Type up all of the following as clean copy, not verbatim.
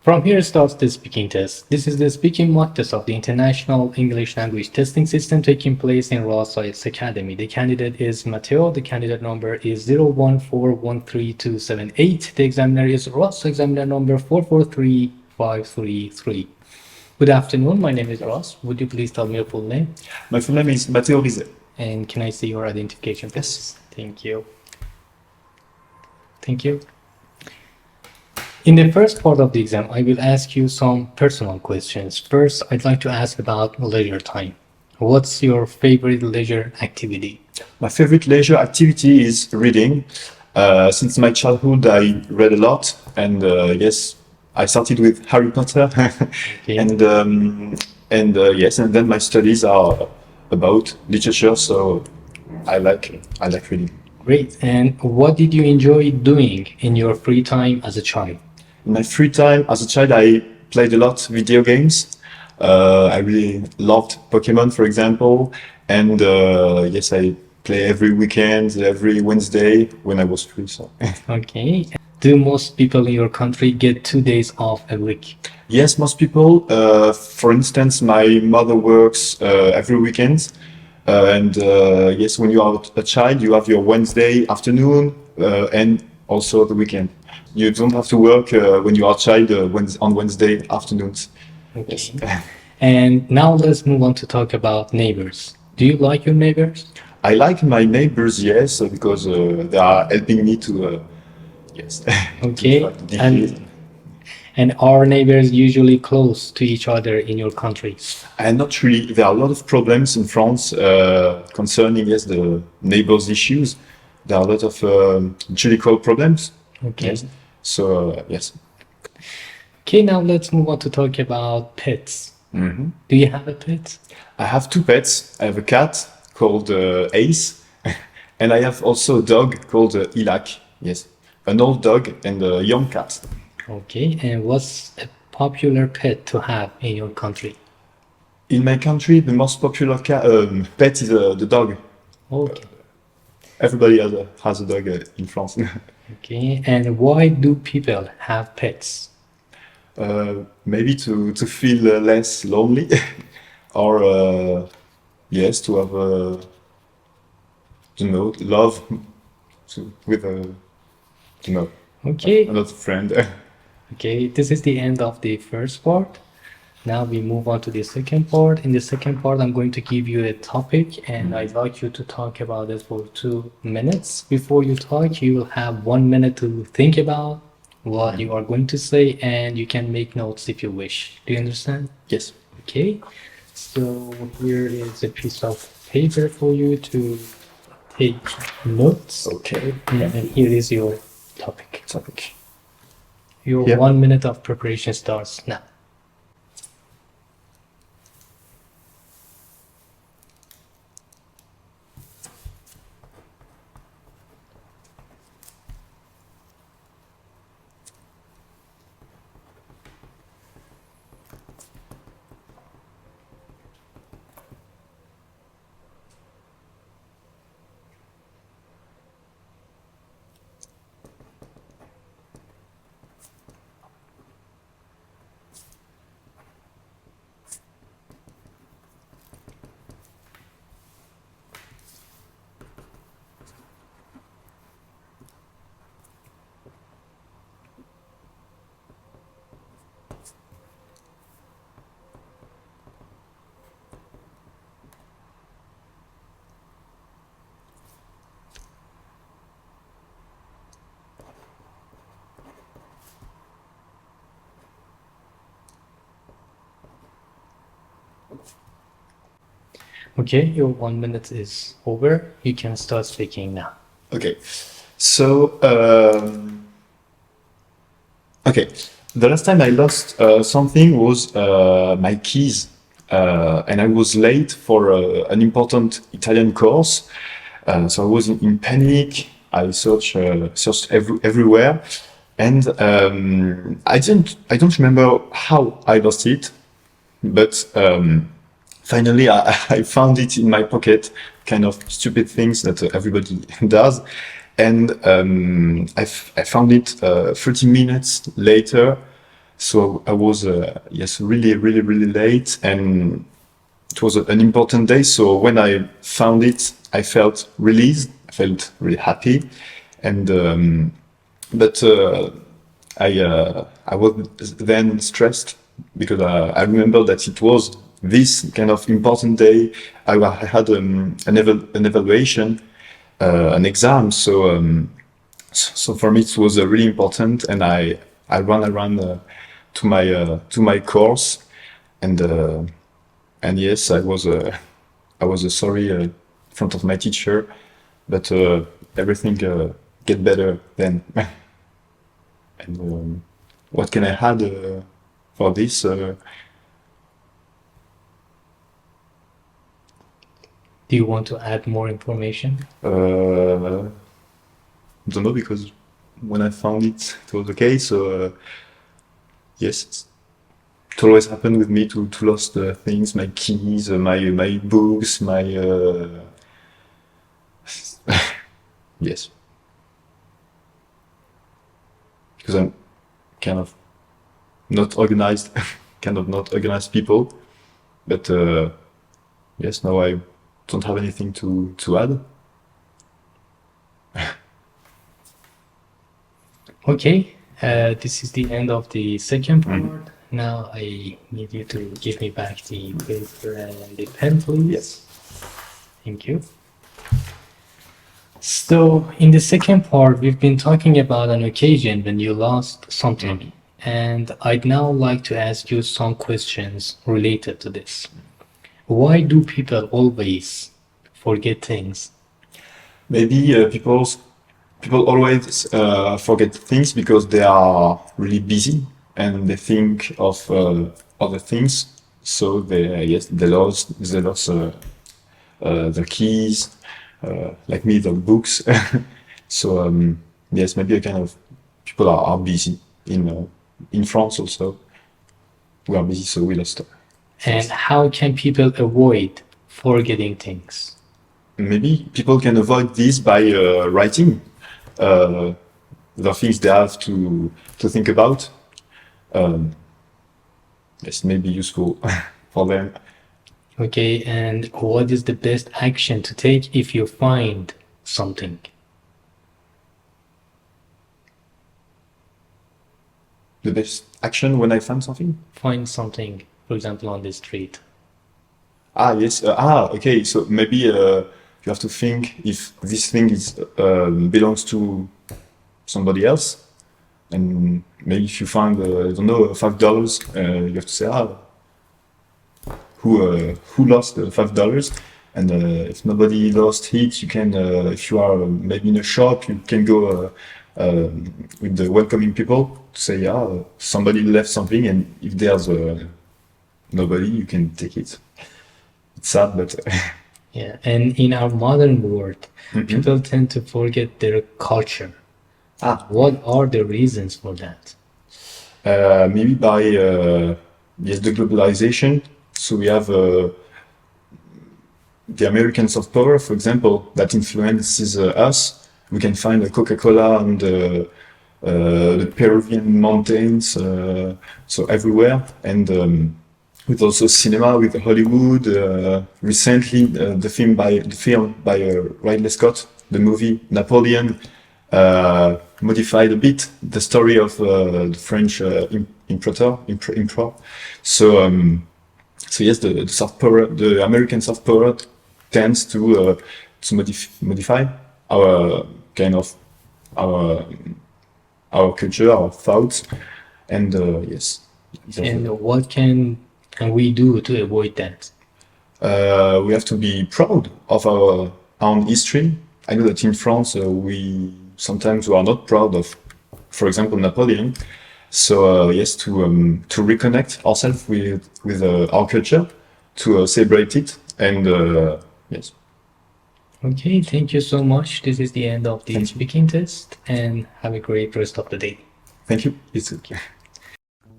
From here starts the speaking test. This is the speaking mock test of the International English Language Testing System taking place in Ross IELTS Academy. The candidate is Matteo. The candidate number is 014132278. The examiner is Ross, examiner number 443533. Good afternoon. My name is Ross. Would you please tell me your full name? My full name is Matteo Rizet. And can I see your identification, please? Yes. Thank you. Thank you. In the first part of the exam, I will ask you some personal questions. First, I'd like to ask about leisure time. What's your favorite leisure activity? My favorite leisure activity is reading. Since my childhood, I read a lot, and yes, I started with Harry Potter, Okay. and yes, and then my studies are about literature, so I like reading. Great. And what did you enjoy doing in your free time as a child? In my free time as a child, I played a lot video games. I really loved Pokemon, for example, and yes, I play every weekend, every Wednesday when I was free. So Okay. Do most people in your country get 2 days off a week? yes, most people. For instance, my mother works every weekend, and yes, when you are a child, you have your Wednesday afternoon and also the weekend. You don't have to work when you are a child on Wednesday afternoons. Okay. Yes. And now let's move on to talk about neighbors. Do you like your neighbors? I like my neighbors, yes, because they are helping me to, yes, Okay. to defeat. And are neighbors usually close to each other in your country? And not really. There are a lot of problems in France concerning, yes, the neighbors' issues. There are a lot of judicial problems. Okay. Yes. So, yes. Okay, now let's move on to talk about pets. Mm-hmm. Do you have a pet? I have two pets. I have a cat called Ace, and I have also a dog called Ilak. Yes, an old dog and a young cat. Okay, and what's a popular pet to have in your country? In my country, the most popular pet is the dog. Okay. Everybody has a dog in France. Okay, and why do people have pets? Maybe to feel less lonely, or yes, to have love with Okay. another friend. Okay, this is the end of the first part. Now we move on to the second part. In the second part, I'm going to give you a topic and I'd like you to talk about it for 2 minutes. Before you talk, you will have 1 minute to think about what you are going to say and you can make notes if you wish. Do you understand? Yes. Okay, so here is a piece of paper for you to take notes. Okay. And here is your topic. Your Yeah. 1 minute of preparation starts now. Okay, your 1 minute is over. You can start speaking now. Okay. So, okay. The last time I lost something was my keys, and I was late for an important Italian course. So I was in panic. I searched everywhere, and I don't remember how I lost it, but finally I found it in my pocket. Kind of stupid things that everybody does, and I found it 30 minutes later So I was yes, really late, and it was an important day. So when I found it, I felt released. I felt really happy, and but I was then stressed because I remember that it was this kind of important day. I had an evaluation, an exam. So for me it was really important, and I ran around to my course, and yes, I was sorry in front of my teacher, but everything get better then. And what can I add for this? Do you want to add more information? Don't know, because when I found it, it was okay. So yes, it always happened with me to lost things, my keys, my books, my yes, because I'm kind of not organized, kind of not organized people. But yes, now I don't have anything to add. Okay, this is the end of the second part. Now I need you to give me back the paper and the pen, please. Yes. Thank you. So in the second part, we've been talking about an occasion when you lost something. And I'd now like to ask you some questions related to this. Why do people always forget things? Maybe people always forget things because they are really busy and they think of other things. So they lost their keys, like me, the books. So yes, maybe a kind of people are busy in France also. We are busy, so we lost. And how can people avoid forgetting things? Maybe people can avoid this by writing the things they have to think about. It's maybe useful for them. Okay, and what is the best action to take if you find something? The best action when I find something? Find something, for example, on the street. Yes. Okay. So maybe you have to think if this thing is belongs to somebody else, and maybe if you find I don't know $5, you have to say who lost the $5, and if nobody lost it, you can if you are maybe in a shop, you can go with the welcoming people to say somebody left something, and if there's nobody, you can take it. It's sad, but Yeah, and in our modern world, people tend to forget their culture. What are the reasons for that? maybe by yes, the globalization. So we have the American soft power, for example, that influences us. We can find a Coca-Cola on the Peruvian mountains, so everywhere, and with also cinema, with Hollywood. Recently, the film by Ridley Scott, the movie Napoleon, modified a bit the story of the French emperor. So yes, the soft power, the American soft power, tends to modify our kind of our our culture, our thoughts, and yes. And what can we do to avoid that? We have to be proud of our own history. I know that in France we sometimes we are not proud of, for example, Napoleon. So yes, to reconnect ourselves with our culture, to celebrate it, and yes. Okay, thank you so much. This is the end of the Thank you. speaking test, and have a great rest of the day. Thank you. It's okay.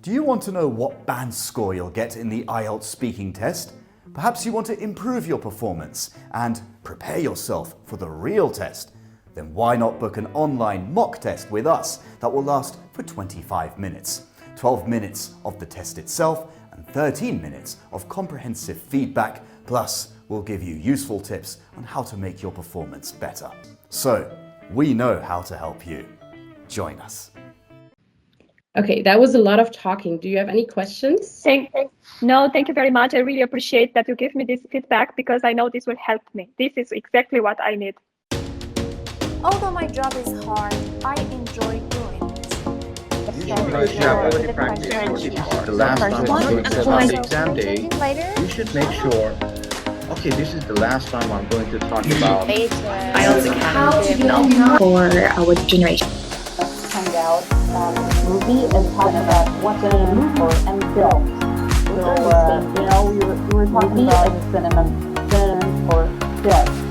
Do you want to know what band score you'll get in the IELTS speaking test? Perhaps you want to improve your performance and prepare yourself for the real test? Then why not book an online mock test with us that will last for 25 minutes? 12 minutes of the test itself, and 13 minutes of comprehensive feedback, plus we'll give you useful tips on how to make your performance better. So, we know how to help you. Join us. Okay, that was a lot of talking. Do you have any questions? No, thank you very much. I really appreciate that you give me this feedback because I know this will help me. This is exactly what I need. Although my job is hard, I enjoy doing it. Because you have already practiced the last time I'm going to start the exam day, you should make sure, okay, this is the last time I'm going to talk about IELTS Academy for our generation. Find out movie and talk about what's in for and film. So, we were talking about synonyms for film.